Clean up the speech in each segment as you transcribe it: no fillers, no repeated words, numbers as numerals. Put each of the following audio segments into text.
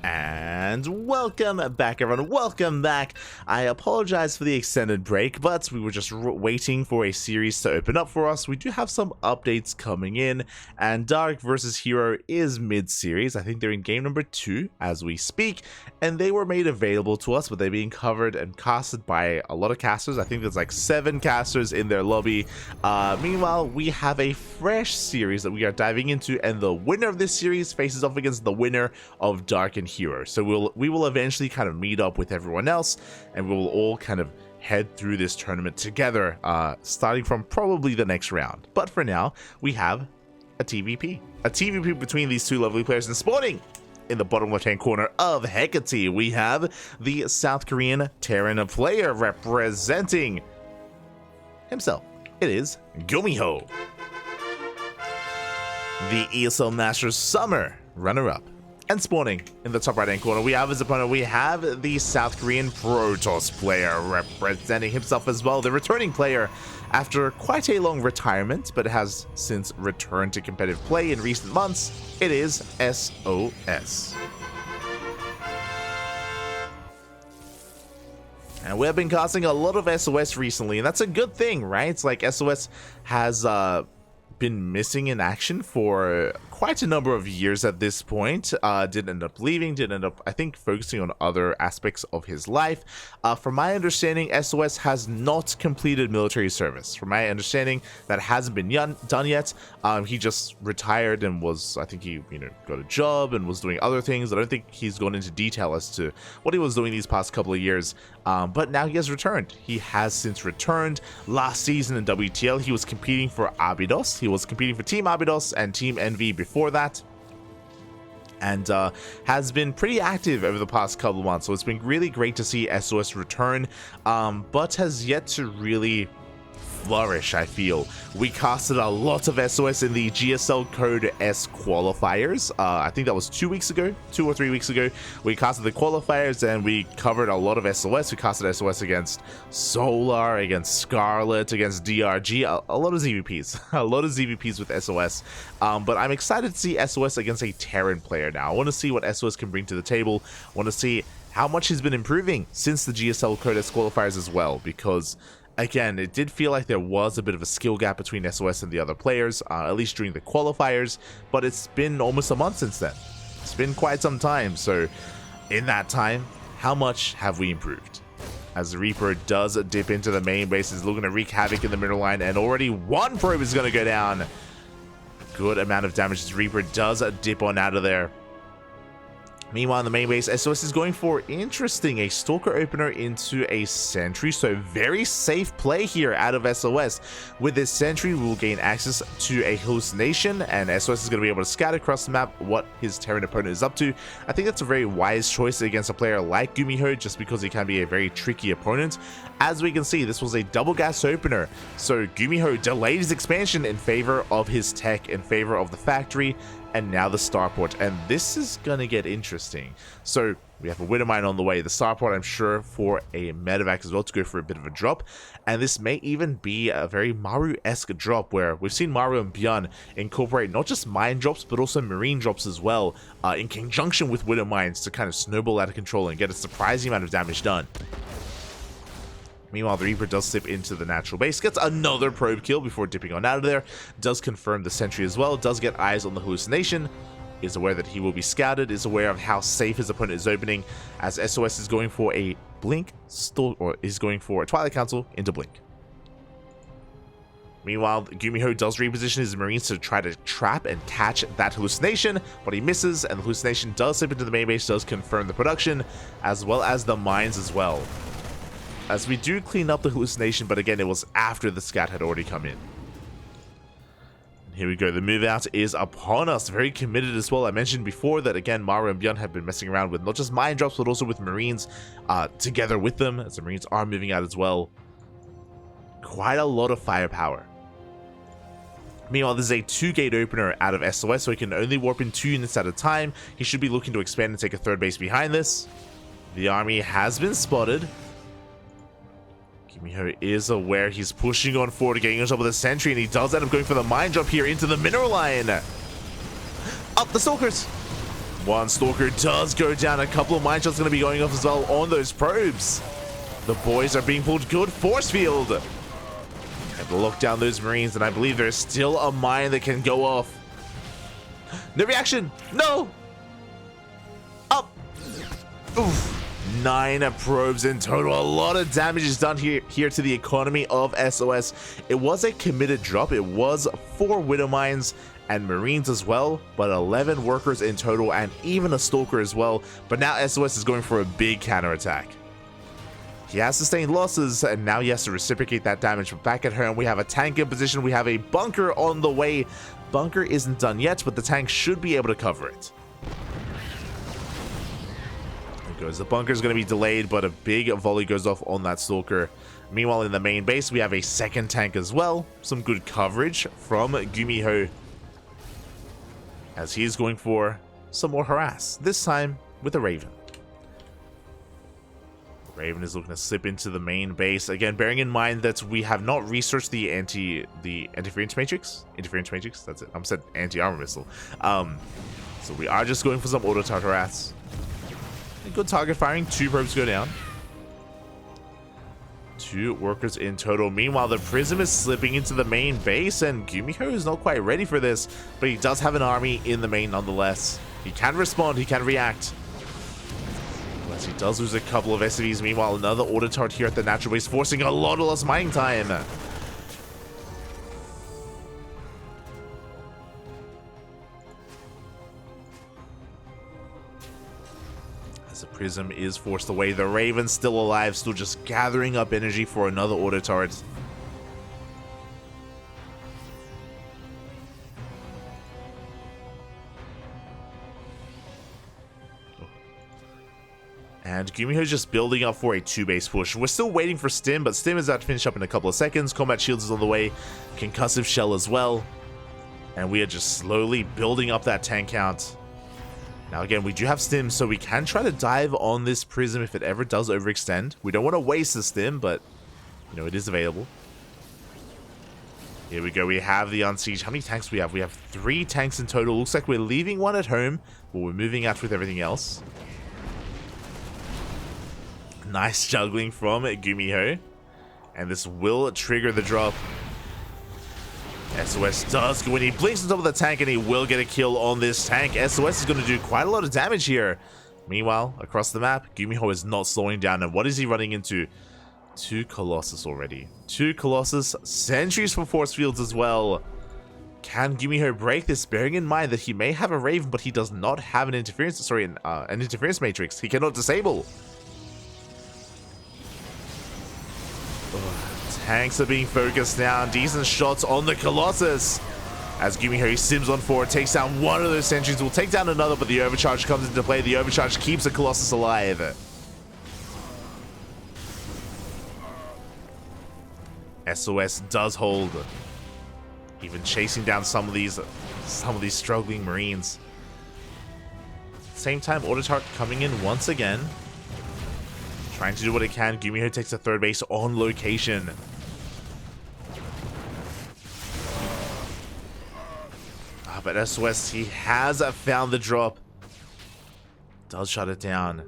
And welcome back, everyone. Welcome back. I apologize for the extended break, but we were just waiting for a series to open up for us. We do have some updates coming in, and Dark vs. Hero is mid-series. I think they're in game number 2 as we speak, and they were made available to us, but they're being covered and casted by a lot of casters. I think there's like 7 casters in their lobby. Meanwhile, we have a fresh series that we are diving into, and the winner of this series faces off against the winner of Dark and Hero. So we will eventually kind of meet up with everyone else, and we will all kind of head through this tournament together, starting from probably the next round. But for now, we have a TvP between these two lovely players. And spawning in the bottom left hand corner of Hecate, we have the South Korean Terran player representing himself. It is GuMiho, the ESL Masters Summer runner-up. And spawning in the top right hand corner, we have his opponent. We have the South Korean Protoss player representing himself as well. The returning player after quite a long retirement, but has since returned to competitive play in recent months. It is sOs. And we have been casting a lot of sOs recently, and that's a good thing, right? It's like sOs has been missing in action for quite a number of years at this point. Did end up leaving, did end up, I think, focusing on other aspects of his life. From my understanding, sOs has not completed military service. From my understanding, that hasn't been done yet. He just retired and was, I think he, got a job and was doing other things. I don't think he's gone into detail as to what he was doing these past couple of years. But now he has returned. He has since returned. Last season in WTL, he was competing for Abydos. He was competing for Team Abydos and Team Envy before that, and has been pretty active over the past couple of months. So it's been really great to see sOs return, but has yet to really flourish, I feel. We casted a lot of sOs in the GSL Code S qualifiers. I think that was 2 or 3 weeks ago. We casted the qualifiers and we covered a lot of sOs. We casted sOs against Solar, against Scarlet, against DRG, a lot of ZVPs. A lot of ZVPs with sOs. But I'm excited to see sOs against a Terran player now. I want to see what sOs can bring to the table. I want to see how much he's been improving since the GSL Code S qualifiers as well, because again, it did feel like there was a bit of a skill gap between sOs and the other players, at least during the qualifiers, but it's been almost a month since then. It's been quite some time, so in that time, how much have we improved? As the Reaper does dip into the main base, is looking to wreak havoc in the middle line, and already one probe is going to go down. Good amount of damage as the Reaper does dip on out of there. Meanwhile, in the main base, sOs is going for, interesting, a Stalker opener into a Sentry. So very safe play here out of sOs. With this Sentry, we will gain access to a hallucination, and sOs is going to be able to scout across the map what his Terran opponent is up to. I think that's a very wise choice against a player like GuMiho, just because he can be a very tricky opponent. As we can see, this was a double gas opener, so GuMiho delayed his expansion in favor of his tech, in favor of the factory, and now the starport, and this is gonna get interesting. So we have a Widowmine on the way, the starport, I'm sure, for a medevac as well, to go for a bit of a drop, and this may even be a very Maru-esque drop, where we've seen Maru and Bjorn incorporate not just mine drops but also marine drops as well, in conjunction with Widowmines, to kind of snowball out of control and get a surprising amount of damage done. Meanwhile, the Reaper does slip into the natural base, gets another probe kill before dipping on out of there, does confirm the Sentry as well, does get eyes on the hallucination, is aware that he will be scouted, is aware of how safe his opponent is opening, as sOs is going for a Blink, or is going for a Twilight Council into Blink. Meanwhile, GuMiho does reposition his Marines to try to trap and catch that hallucination, but he misses, and the hallucination does slip into the main base, does confirm the production, as well as the mines as well. As we do clean up the hallucination, but again, it was after the scout had already come in. Here we go, the move out is upon us, very committed as well. I mentioned before that, again, Maru and Bjorn have been messing around with not just mine drops, but also with Marines together with them, as the Marines are moving out as well. Quite a lot of firepower. Meanwhile, this is a 2-gate opener out of sOs, so he can only warp in 2 units at a time. He should be looking to expand and take a third base behind this. The army has been spotted. GuMiho is aware, he's pushing on forward, getting on top of the Sentry, and he does end up going for the mine drop here into the mineral line. Up the Stalkers! One Stalker does go down. A couple of mine shots going to be going off as well on those probes. The boys are being pulled. Good force field. Have to lock down those Marines, and I believe there's still a mine that can go off. No reaction. No. Up. Oof. 9 probes in total. A lot of damage is done here to the economy of SOS. It was a committed drop. It was 4 Widow Mines and Marines as well, but 11 workers in total and even a Stalker as well. But now SOS is going for a big counterattack. He has sustained losses, and now he has to reciprocate that damage. But back at home, we have a tank in position. We have a bunker on the way. Bunker isn't done yet, but the tank should be able to cover it. There goes. The bunker is going to be delayed, but a big volley goes off on that Stalker. Meanwhile, in the main base, we have a second tank as well. Some good coverage from GuMiho, as he's going for some more harass, this time with a Raven. Raven is looking to slip into the main base. Again, bearing in mind that we have not researched the interference matrix. Interference matrix, that's it. I said anti-armor missile. So we are just going for some auto target harass. Good target firing. 2 probes go down. 2 workers in total. Meanwhile, the Prism is slipping into the main base, and GuMiho is not quite ready for this, but he does have an army in the main nonetheless. He can respond, he can react. Unless he does lose a couple of SCVs. Meanwhile, another auto turret here at the natural base, forcing a lot of less mining time. As the Prism is forced away, the Raven's still alive, still just gathering up energy for another auto turret. And GuMiho is just building up for a 2-base push. We're still waiting for Stim, but Stim is about to finish up in a couple of seconds. Combat Shields is on the way. Concussive Shell as well. And we are just slowly building up that tank count. Now again, we do have Stim, so we can try to dive on this Prism if it ever does overextend. We don't want to waste the Stim, but, you know, it is available. Here we go. We have the Unsiege. How many tanks do we have? We have 3 tanks in total. Looks like we're leaving one at home, but we're moving out with everything else. Nice juggling from GuMiho, and this will trigger the drop. SOS does go in. He blinks on top of the tank, and he will get a kill on this tank. SOS is going to do quite a lot of damage here. Meanwhile, across the map, GuMiho is not slowing down. And what is he running into? 2 Colossus already. 2 Colossus. Sentries for force fields as well. Can GuMiho break this? Bearing in mind that he may have a Raven, but he does not have an interference. Sorry, an interference matrix. He cannot disable. Tanks are being focused now. Decent shots on the Colossus. As GuMiho sims on forward, takes down one of those sentries, will take down another, but the overcharge comes into play. The overcharge keeps the Colossus alive. SOS does hold, even chasing down some of these struggling Marines. Same time, Autotart coming in once again, trying to do what it can. GuMiho takes the 3rd base on location. But SOS, he has found the drop. Does shut it down.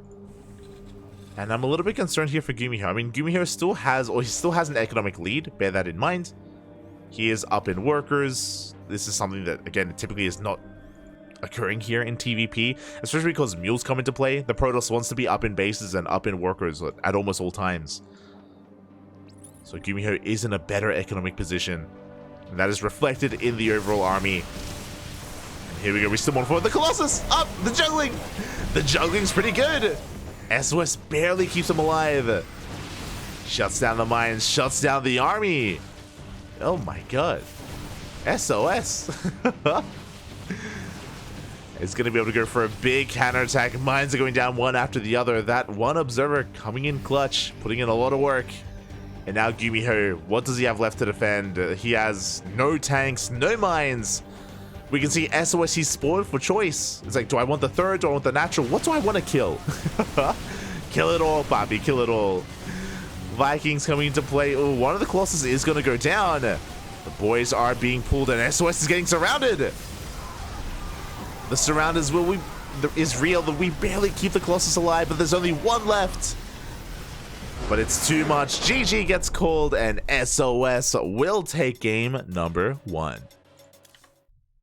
And I'm a little bit concerned here for GuMiho. I mean, GuMiho still has an economic lead. Bear that in mind. He is up in workers. This is something that, again, typically is not occurring here in TvP, especially because mules come into play. The Protoss wants to be up in bases and up in workers at almost all times. So GuMiho is in a better economic position, and that is reflected in the overall army. And here we go. We still on forward. The Colossus up. The juggling. The juggling's pretty good. SOS barely keeps him alive. Shuts down the mines. Shuts down the army. Oh my god. SOS. Is going to be able to go for a big counterattack. Mines are going down one after the other. That one observer coming in clutch, putting in a lot of work. And now GuMiho, what does he have left to defend? He has no tanks, no mines. We can see SOS, he's spoiled for choice. It's like, do I want the 3rd? Do I want the natural? What do I want to kill? Kill it all, Bobby. Kill it all. Vikings coming into play. Oh, one of the Colossus is going to go down. The boys are being pulled, and SOS is getting surrounded. The surrounders will is real. That we barely keep the Colossus alive, but there's only one left. But it's too much. GG gets called, and SOS will take game number 1.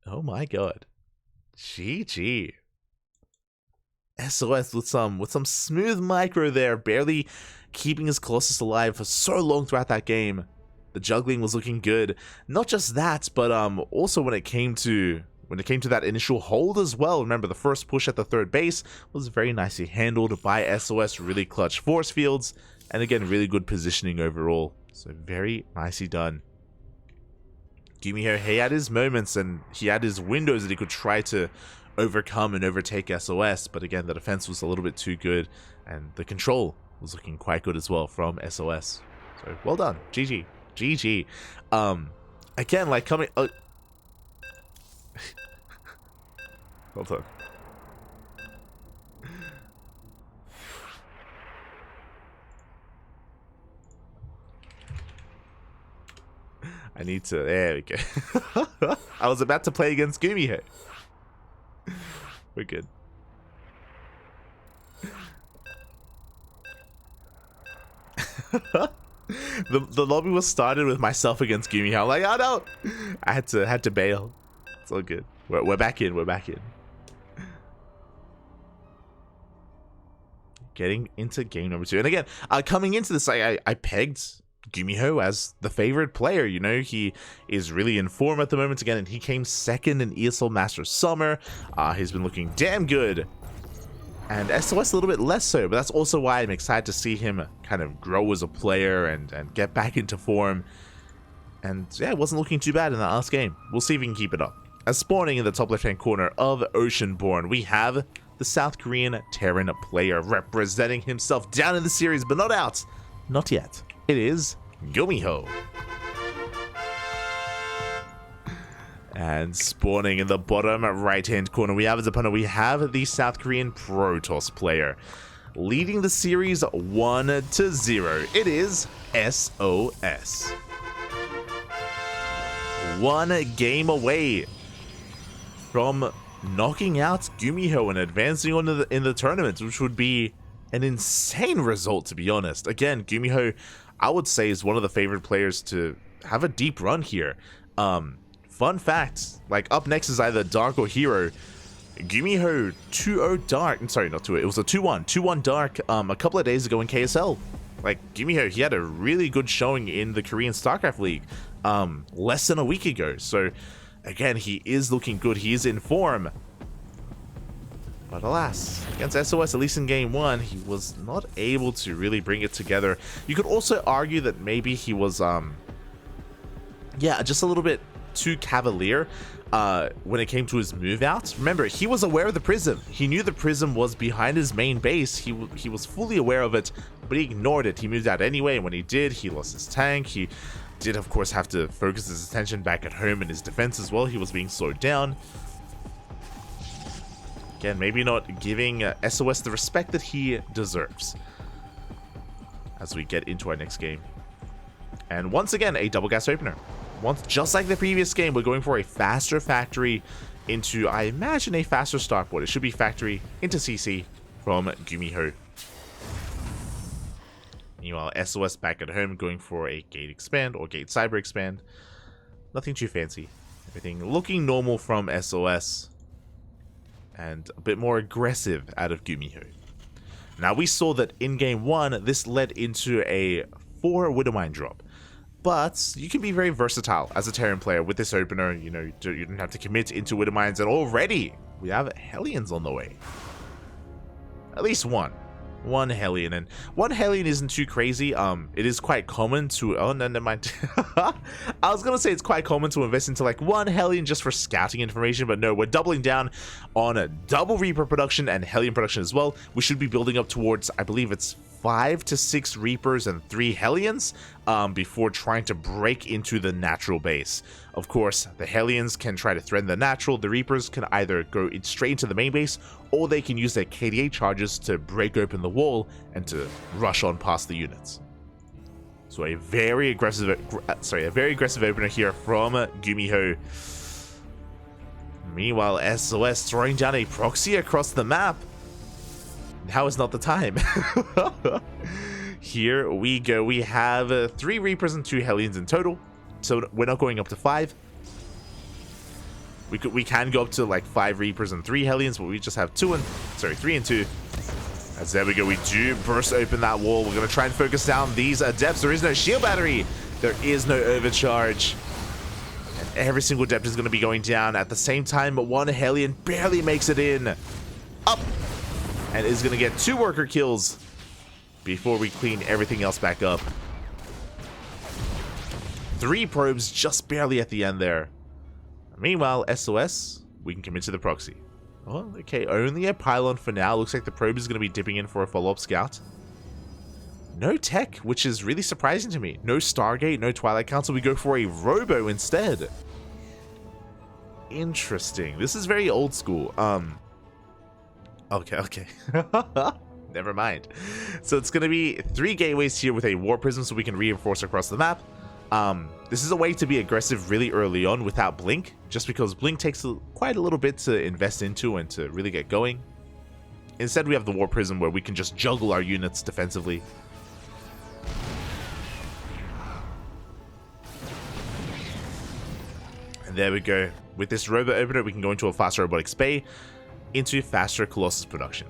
Oh my god. GG. SOS with some smooth micro there, barely keeping his Colossus alive for so long throughout that game. The juggling was looking good. Not just that, but also when it came to that initial hold as well. Remember, the first push at the third base was very nicely handled by SOS. Really clutch force fields, and again, really good positioning overall. So very nicely done. GuMiho, he had his moments and he had his windows that he could try to overcome and overtake SOS, but again, the defense was a little bit too good, and the control was looking quite good as well from SOS. So well done, GG, GG. Again, like coming. Hold on. I need to. There we go. I was about to play against GuMiho. We're good. The lobby was started with myself against GuMiho. I'm like, oh no! I had to bail. It's all good. We're back in. We're back in. Getting into game number 2, and again, coming into this, I pegged GuMiho as the favorite player. You know, he is really in form at the moment again, and he came second in ESL Masters Summer. He's been looking damn good, and SOS a little bit less so, but that's also why I'm excited to see him kind of grow as a player and get back into form. And yeah, it wasn't looking too bad in that last game. We'll see if we can keep it up. As spawning in the top left hand corner of Oceanborn, we have the South Korean Terran player representing himself down in the series, but not out. Not yet. It is GuMiho. And spawning in the bottom right hand corner, we have his opponent. We have the South Korean Protoss player leading the series 1-0. It is SOS. 1 game away from knocking out GuMiho and advancing on in the tournament, which would be an insane result, to be honest. Again, GuMiho, I would say, is one of the favorite players to have a deep run here. Fun fact, like, up next is either Dark or Hero. GuMiho 2-0 Dark. I'm sorry, not 2-0. It was a 2-1 Dark a couple of days ago in KSL. Like, GuMiho, he had a really good showing in the Korean StarCraft League less than a week ago. So again, he is looking good. He is in form. But alas, against SOS, at least in game 1, he was not able to really bring it together. You could also argue that maybe he was, yeah, just a little bit too cavalier when it came to his move out. Remember, he was aware of the Prism. He knew the Prism was behind his main base. He was fully aware of it, but he ignored it. He moved out anyway, and when he did, he lost his tank. He did, of course, have to focus his attention back at home and his defense as well. He was being slowed down. Again, maybe not giving SOS the respect that he deserves as we get into our next game. And once again, a double gas opener. Just like the previous game, we're going for a faster factory into, I imagine, a faster startboard. It should be factory into CC from GuMiho. Meanwhile, SOS back at home going for a gate expand or gate cyber expand. Nothing too fancy. Everything looking normal from SOS. And a bit more aggressive out of GuMiho. Now, we saw that in game 1, this led into a 4 Widowmine drop. But you can be very versatile as a Terran player with this opener. You know, you don't have to commit into Widowmines, and already we have Hellions on the way. At least one Hellion, and one Hellion isn't too crazy. It is quite common to, oh no, never mind. I was gonna say it's quite common to invest into like one Hellion just for scouting information, but no, we're doubling down on a double Reaper production and Hellion production as well. We should be building up towards, I believe it's 5 to 6 Reapers and 3 Hellions before trying to break into the natural base. Of course, the Hellions can try to threaten the natural. The Reapers can either go straight into the main base, or they can use their KDA charges to break open the wall and to rush on past the units. So a very aggressive opener here from GuMiho. Meanwhile, SOS throwing down a proxy across the map. Now is not the time. Here we go. We have 3 Reapers and 2 Hellions in total. So we're not going up to 5. We can go up to like 5 Reapers and 3 Hellions, but we just have 3 and 2. As there we go. We do burst open that wall. We're going to try and focus down these Adepts. There is no shield battery. There is no overcharge. And every single Adept is going to be going down at the same time, but one Hellion barely makes it in. Up. And is going to get 2 worker kills before we clean everything else back up. 3 probes just barely at the end there. Meanwhile, SOS, we can commit to the proxy. Oh, okay, only a pylon for now. Looks like the probe is going to be dipping in for a follow-up scout. No tech, which is really surprising to me. No Stargate, no Twilight Council. We go for a Robo instead. Interesting. This is very old school. Okay. Never mind. So it's going to be 3 gateways here with a War Prism so we can reinforce across the map. This is a way to be aggressive really early on without Blink, just because Blink takes quite a little bit to invest into and to really get going. Instead, we have the War Prism where we can just juggle our units defensively. And there we go. With this Robot Opener, we can go into a faster Robotics Bay, into faster Colossus production.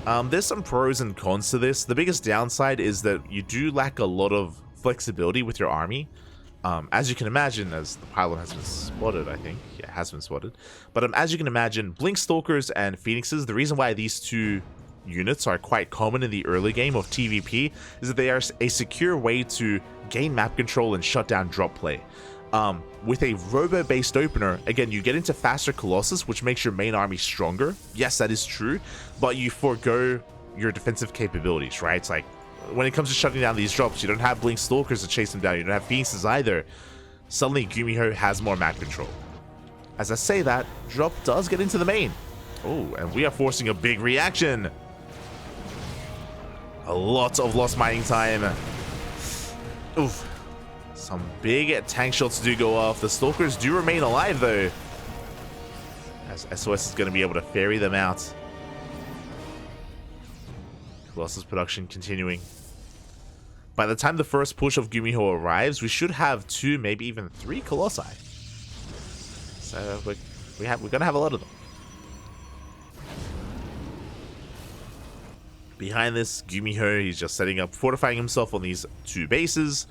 There's some pros and cons to this. The biggest downside is that you do lack a lot of flexibility with your army. As you can imagine, as the pylon has been spotted, I think. Yeah, it has been spotted. But as you can imagine, Blink Stalkers and Phoenixes, the reason why these 2 units are quite common in the early game of TvP is that they are a secure way to gain map control and shut down drop play. With a Robo-based opener, again, you get into faster Colossus, which makes your main army stronger. Yes, that is true, but you forego your defensive capabilities, right? It's like, when it comes to shutting down these drops, you don't have Blink Stalkers to chase them down. You don't have Phoenixes either. Suddenly, GuMiho has more map control. As I say that, drop does get into the main. Oh, and we are forcing a big reaction. A lot of lost mining time. Oof. Some big tank shots do go off. The Stalkers do remain alive, though, as SOS is going to be able to ferry them out. Colossus production continuing. By the time the first push of GuMiho arrives, we should have 2, maybe even 3 Colossi. So we're going to have a lot of them. Behind this, GuMiho, he's just setting up, fortifying himself on these 2 bases,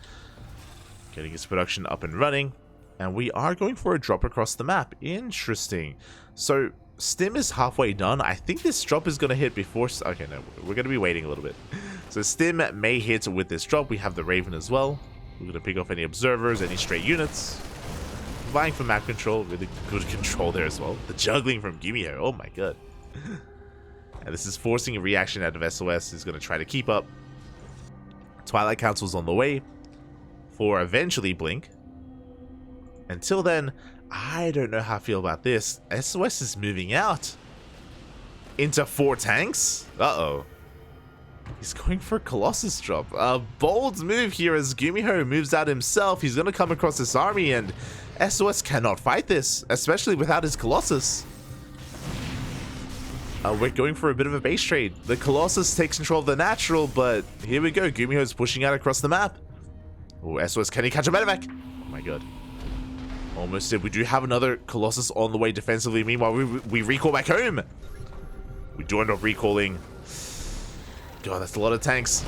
getting his production up and running, and we are going for a drop across the map. Interesting. So Stim is halfway done. I think this drop is going to hit before... Okay, no, we're going to be waiting a little bit. So Stim may hit with this drop. We have the Raven as well. We're going to pick off any observers, any stray units. Vying for map control. Really good control there as well. The juggling from GuMiho. Oh my god. And this is forcing a reaction out of SOS. He's going to try to keep up. Twilight Council's on the way for eventually Blink. Until then, I don't know how I feel about this. SOS is moving out into 4 tanks. Uh-oh. He's going for a Colossus drop. A bold move here as GuMiho moves out himself. He's going to come across this army, and SOS cannot fight this, especially without his Colossus. We're going for a bit of a base trade. The Colossus takes control of the natural, but here we go. GuMiho's pushing out across the map. Oh, SOS, can he catch a medevac? Oh my god. Almost did. We do have another Colossus on the way defensively. Meanwhile, we recall back home. We do end up recalling. God, that's a lot of tanks.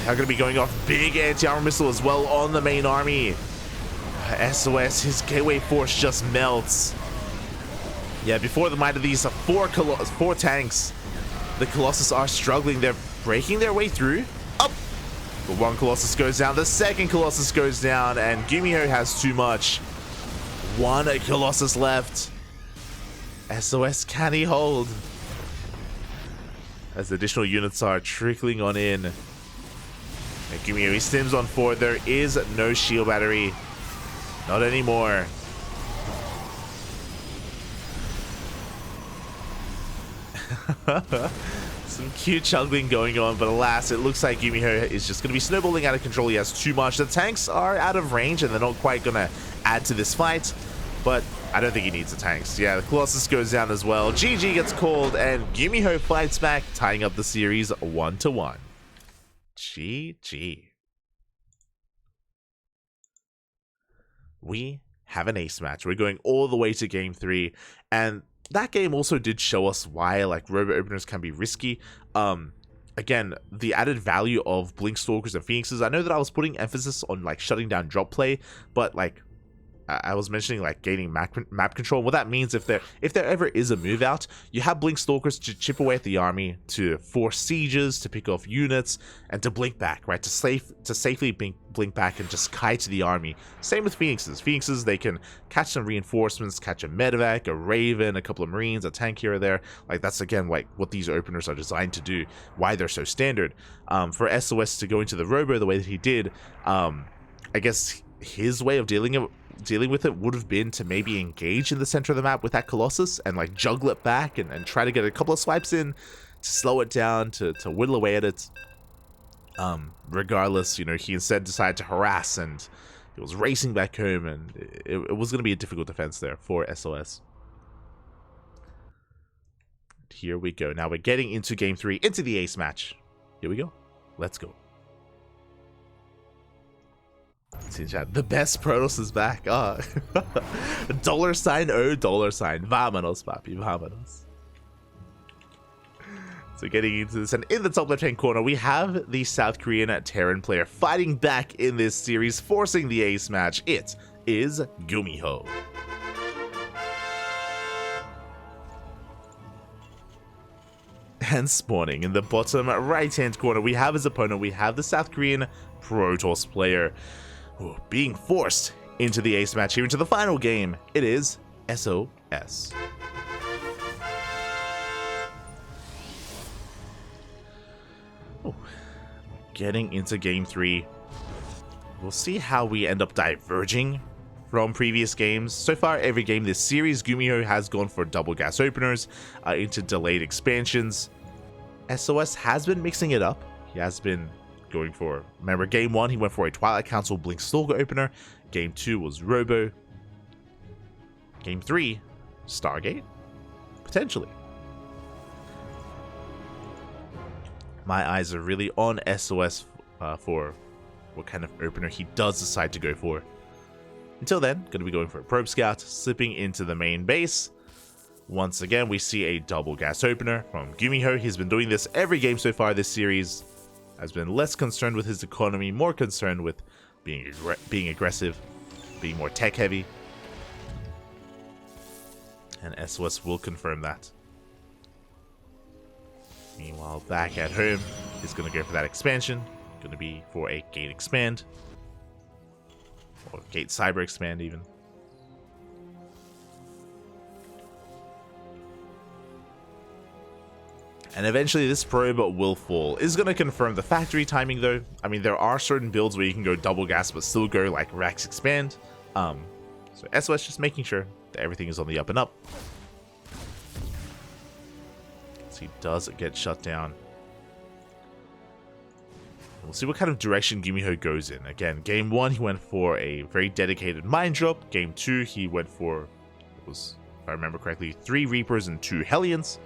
They're going to be going off big anti-armor missile as well on the main army. SOS, his gateway force just melts. Yeah, before the might of these 4 tanks, the Colossus are struggling. They're breaking their way through. Up! But 1 Colossus goes down, the 2nd Colossus goes down, and GuMiho has too much. 1 Colossus left. SOS, can he hold? As additional units are trickling on in. And GuMiho, he stims on 4. There is no shield battery. Not anymore. Some cute juggling going on, but alas, it looks like GuMiho is just going to be snowballing out of control. He has too much. The tanks are out of range, and they're not quite going to add to this fight. But I don't think he needs the tanks. Yeah, the Colossus goes down as well. GG gets called, and GuMiho fights back, tying up the series 1-1. GG. We have an ace match. We're going all the way to game 3, and that game also did show us why like robo openers can be risky. Again, the added value of Blink Stalkers and Phoenixes. I know that I was putting emphasis on like shutting down drop play, but like I was mentioning like gaining map control. What that means, if there ever is a move out, you have Blink Stalkers to chip away at the army, to force sieges, to pick off units, and to blink back, right? To safely blink back and just kite to the army. Same with Phoenixes. Phoenixes, they can catch some reinforcements, catch a medevac, a Raven, a couple of Marines, a tank here or there. Like that's again like what these openers are designed to do. Why they're so standard. For SOS to go into the Robo the way that he did, I guess his way of dealing with it would have been to maybe engage in the center of the map with that Colossus and like juggle it back and try to get a couple of swipes in to slow it down, to whittle away at it. Regardless, you know, he instead decided to harass, and he was racing back home, and it was going to be a difficult defense there for SOS. Here we go. Now we're getting into game 3, into the ace match. Here we go. Let's go. See, chat, the best Protoss is back. $O, $. Vámonos, papi, vámonos. So getting into this, and in the top left-hand corner, we have the South Korean Terran player fighting back in this series, forcing the ace match. It is GuMiho. And spawning in the bottom right-hand corner, we have his opponent. We have the South Korean Protoss player, being forced into the ace match here, into the final game. It is SOS. Getting into game 3. We'll see how we end up diverging from previous games. So far, every game this series, GuMiho has gone for double gas openers into delayed expansions. SOS has been mixing it up. He has been going for, remember, game 1 he went for a Twilight Council Blink Stalker opener. Game 2 was Robo. Game 3, Stargate, potentially. My eyes are really on SOS for what kind of opener he does decide to go for. Until then, going to be going for a Probe Scout, slipping into the main base. Once again, we see a double gas opener from GuMiho. He's been doing this every game so far this series. Has been less concerned with his economy, more concerned with being aggressive, being more tech heavy. And SOS will confirm that. Meanwhile, back at home, he's going to go for that expansion. Going to be for a gate expand. Or gate cyber expand even. And eventually this probe will fall. Is going to confirm the factory timing though. I mean, there are certain builds where you can go double gas but still go like Rax expand. So SOS just making sure that everything is on the up and up. So he does get shut down. We'll see what kind of direction GuMiho goes in. Again, game 1 he went for a very dedicated mine drop. Game 2 he went for, it was, if I remember correctly, 3 Reapers and 2 Hellions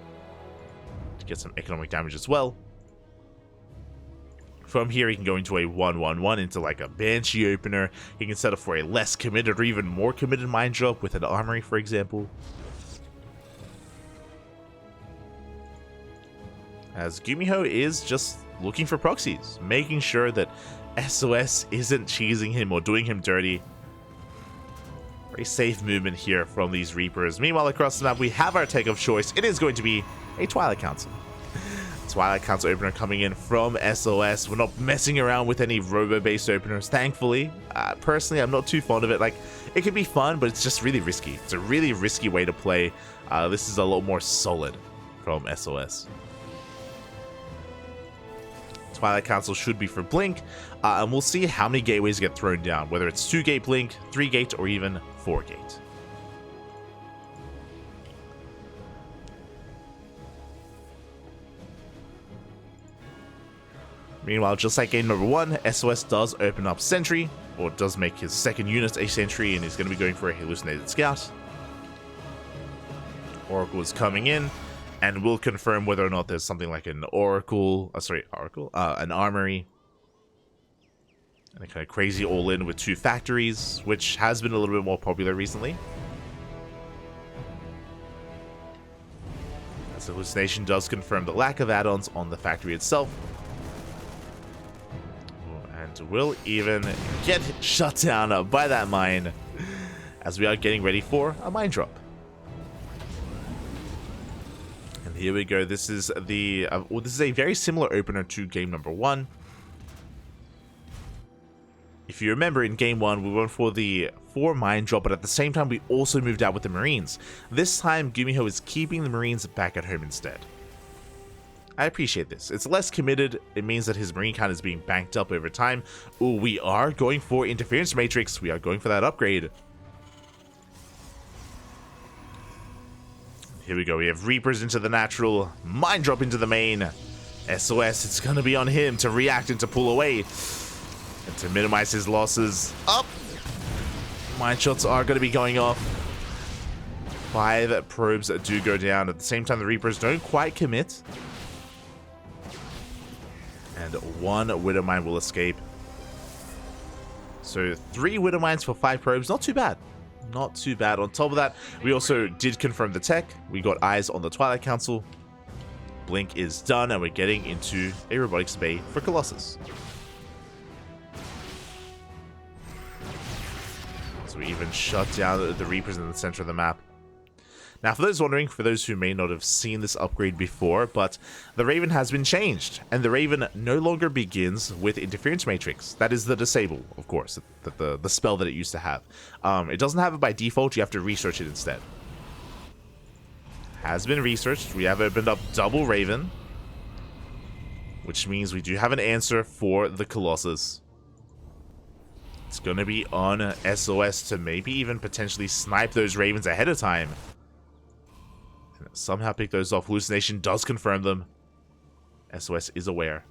to get some economic damage as well. From here he can go into a 1-1-1 into like a Banshee opener. He can set up for a less committed or even more committed mine drop with an armory, for example. As GuMiho is just looking for proxies, making sure that SOS isn't cheesing him or doing him dirty. Very safe movement here from these Reapers. Meanwhile, across the map, we have our tech of choice. It is going to be a Twilight Council. Twilight Council opener coming in from SOS. We're not messing around with any robo-based openers, thankfully. Personally, I'm not too fond of it. Like, it can be fun, but it's just really risky. It's a really risky way to play. This is a lot more solid from SOS. Twilight Council should be for Blink, and we'll see how many gateways get thrown down, whether it's 2-gate Blink, 3-gate, or even 4-gate. Meanwhile, just like game number 1, SOS does open up Sentry, or does make his second unit a Sentry, and he's going to be going for a Hallucinated Scout. Oracle is coming in, and we'll confirm whether or not there's something like an an armory, and a kind of crazy all-in with 2 factories, which has been a little bit more popular recently. As Hallucination does confirm the lack of add-ons on the factory itself. And will even get shut down by that mine as we are getting ready for a mine drop. And here we go. This is the this is a very similar opener to game number 1. If you remember, in game 1 we went for the 4 mine drop, but at the same time we also moved out with the Marines. This time GuMiho is keeping the Marines back at home instead. I appreciate this. It's less committed. It means that his Marine count is being banked up over time. Ooh, we are going for Interference Matrix. We are going for that upgrade. Here we go. We have Reapers into the natural. Mine drop into the main. SOS, it's going to be on him to react and to pull away. And to minimize his losses. Up! Mine shots are going to be going off. 5 probes do go down. At the same time, the Reapers don't quite commit. And 1 Widow Mine will escape. So 3 Widow Mines for 5 probes. Not too bad. Not too bad. On top of that, we also did confirm the tech. We got eyes on the Twilight Council. Blink is done, and we're getting into a Robotics Bay for Colossus. So we even shut down the Reapers in the center of the map. Now, for those wondering, for those who may not have seen this upgrade before, but the Raven has been changed, and the Raven no longer begins with Interference Matrix. That is the disable, of course, the spell that it used to have. It doesn't have it by default, you have to research it instead. Has been researched. We have opened up double Raven, which means we do have an answer for the Colossus. It's going to be on SOS to maybe even potentially snipe those Ravens ahead of time. Somehow pick those off. Hallucination does confirm them. SOS is aware.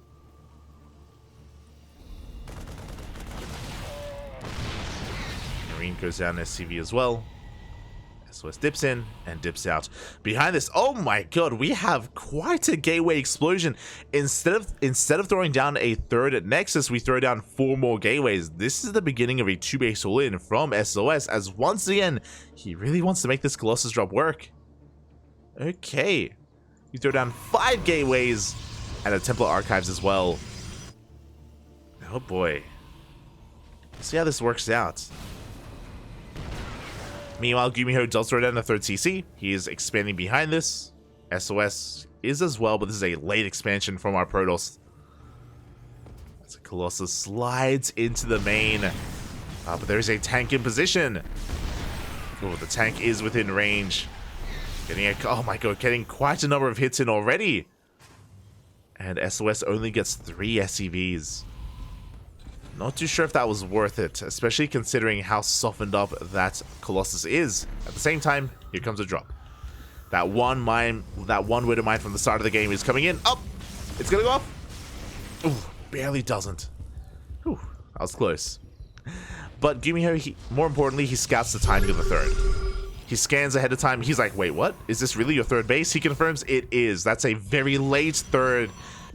Marine goes down SCV as well. SOS dips in and dips out. Behind this, oh my god, we have quite a gateway explosion. Instead of throwing down a 3rd Nexus, we throw down 4 more gateways. This is the beginning of a 2-base all-in from SOS, as once again, he really wants to make this Colossus drop work. Okay. You throw down 5 gateways and a Templar Archives as well. Oh boy. Let's see how this works out. Meanwhile, GuMiho does throw down the 3rd CC. He is expanding behind this. SOS is as well, but this is a late expansion from our Protoss. As a Colossus slides into the main. But there is a tank in position. Oh, the tank is within range. Oh my god, getting quite a number of hits in already. And SOS only gets 3 SCVs. Not too sure if that was worth it, especially considering how softened up that Colossus is. At the same time, here comes a drop. That one Widow Mine from the start of the game is coming in. Oh! It's gonna go off. Ooh, barely doesn't. Ooh, that was close. But GuMiho, more importantly, he scouts the timing of the 3rd. He scans ahead of time. He's like, wait, what? Is this really your 3rd base? He confirms it is. That's a very late 3rd.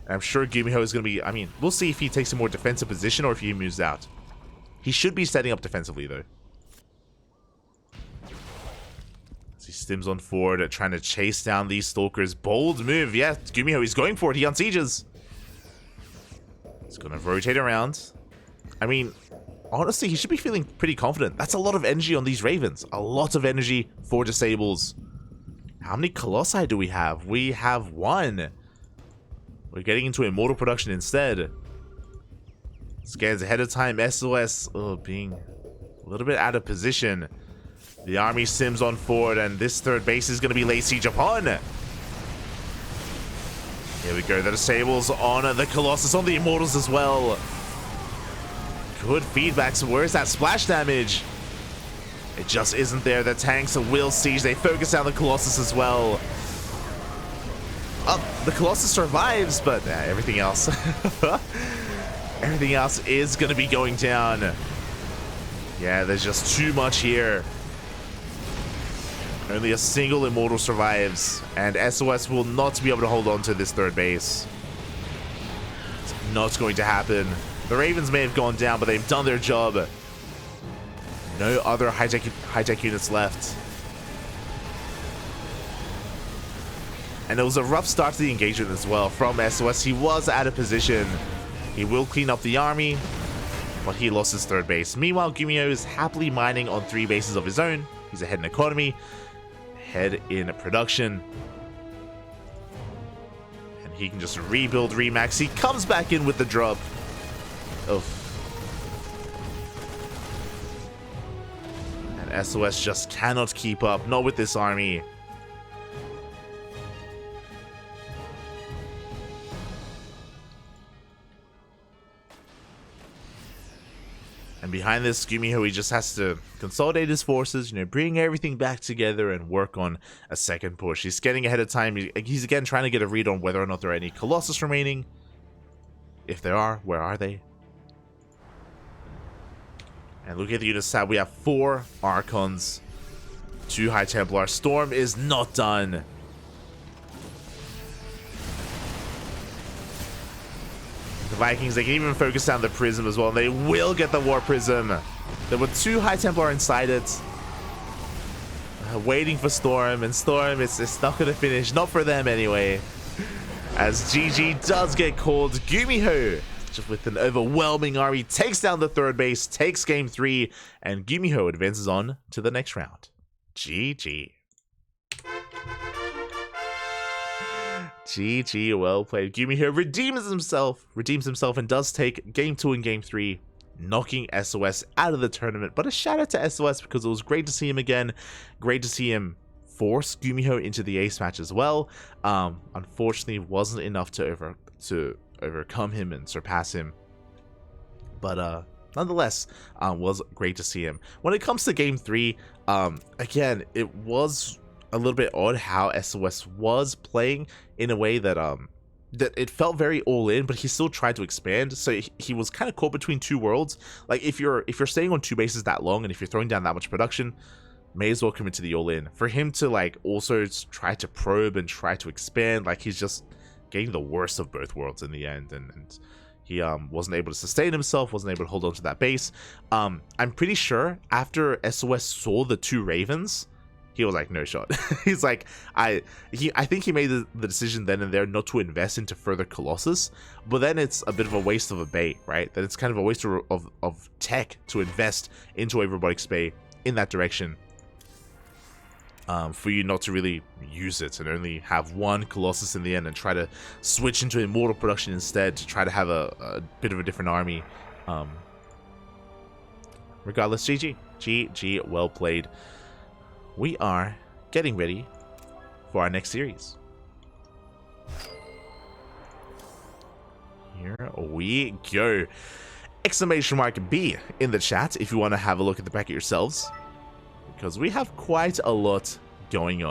I'm sure GuMiho is going to be... I mean, we'll see if he takes a more defensive position or if he moves out. He should be setting up defensively, though. As he stims on forward, trying to chase down these Stalkers. Bold move. Yeah, GuMiho, he's going for it. He unsieges. He's going to rotate around. I mean... honestly, he should be feeling pretty confident. That's a lot of energy on these Ravens. A lot of energy for disables. How many Colossi do we have? We have 1. We're getting into Immortal production instead. Scans ahead of time. SOS being a little bit out of position. The army sims on forward, and this 3rd base is going to be laid siege upon. Here we go. The disables on the Colossus, on the Immortals as well. Good feedback. So where's that splash damage? It just isn't there. The tanks will siege. They focus down the Colossus as well. The Colossus survives, but everything else. Everything else is going to be going down. Yeah, there's just too much here. Only a single immortal survives, and SOS will not be able to hold on to this third base. It's not going to happen. The Ravens may have gone down, but they've done their job. No other high-tech units left. And it was a rough start to the engagement as well from SOS. He was out of position. He will clean up the army, but he lost his third base. Meanwhile, GuMiho is happily mining on 3 bases of his own. He's ahead in economy, ahead in production. And he can just rebuild, remax. He comes back in with the drop. Oof. And SOS just cannot keep up, not with this army. And behind this, GuMiho, he just has to consolidate his forces, you know, bring everything back together and work on a second push. He's getting ahead of time. He's again trying to get a read on whether or not there are any Colossus remaining. If there are, where are they? And look at the unit stat. We have 4 Archons, 2 High Templar. Storm is not done. The Vikings, they can even focus down the Prism as well, and they will get the War Prism. There were 2 High Templar inside it. Waiting for Storm, and Storm, it's not going to finish. Not for them anyway. As GG does get called. GuMiho, just with an overwhelming army, takes down the third base, takes game 3, and GuMiho advances on to the next round. GG. GG, well played. GuMiho redeems himself and does take game 2 and game 3, knocking SOS out of the tournament. But a shout out to SOS because it was great to see him again. Great to see him force GuMiho into the ace match as well. Unfortunately, wasn't enough to overcome him and surpass him. But nonetheless, was great to see him. When it comes to game 3, again, it was a little bit odd how SOS was playing in a way that that it felt very all in, but he still tried to expand. So he was kind of caught between 2 worlds. Like if you're staying on 2 bases that long, and if you're throwing down that much production, may as well commit to the all in. For him to like also try to probe and try to expand, like he's just getting the worst of both worlds in the end, and he wasn't able to sustain himself, wasn't able to hold on to that base. I'm pretty sure after SOS saw the 2 Ravens, he was like, no shot. He's like, I think he made the decision then and there not to invest into further Colossus, but then it's a bit of a waste of a bay, right? That it's kind of a waste of tech to invest into a robotics bay in that direction, for you not to really use it and only have 1 Colossus in the end and try to switch into immortal production instead to try to have a bit of a different army. Regardless, GG, well played. We are getting ready for our next series. Here we go. Exclamation mark B in the chat if you want to have a look at the bracket yourselves, because we have quite a lot going on.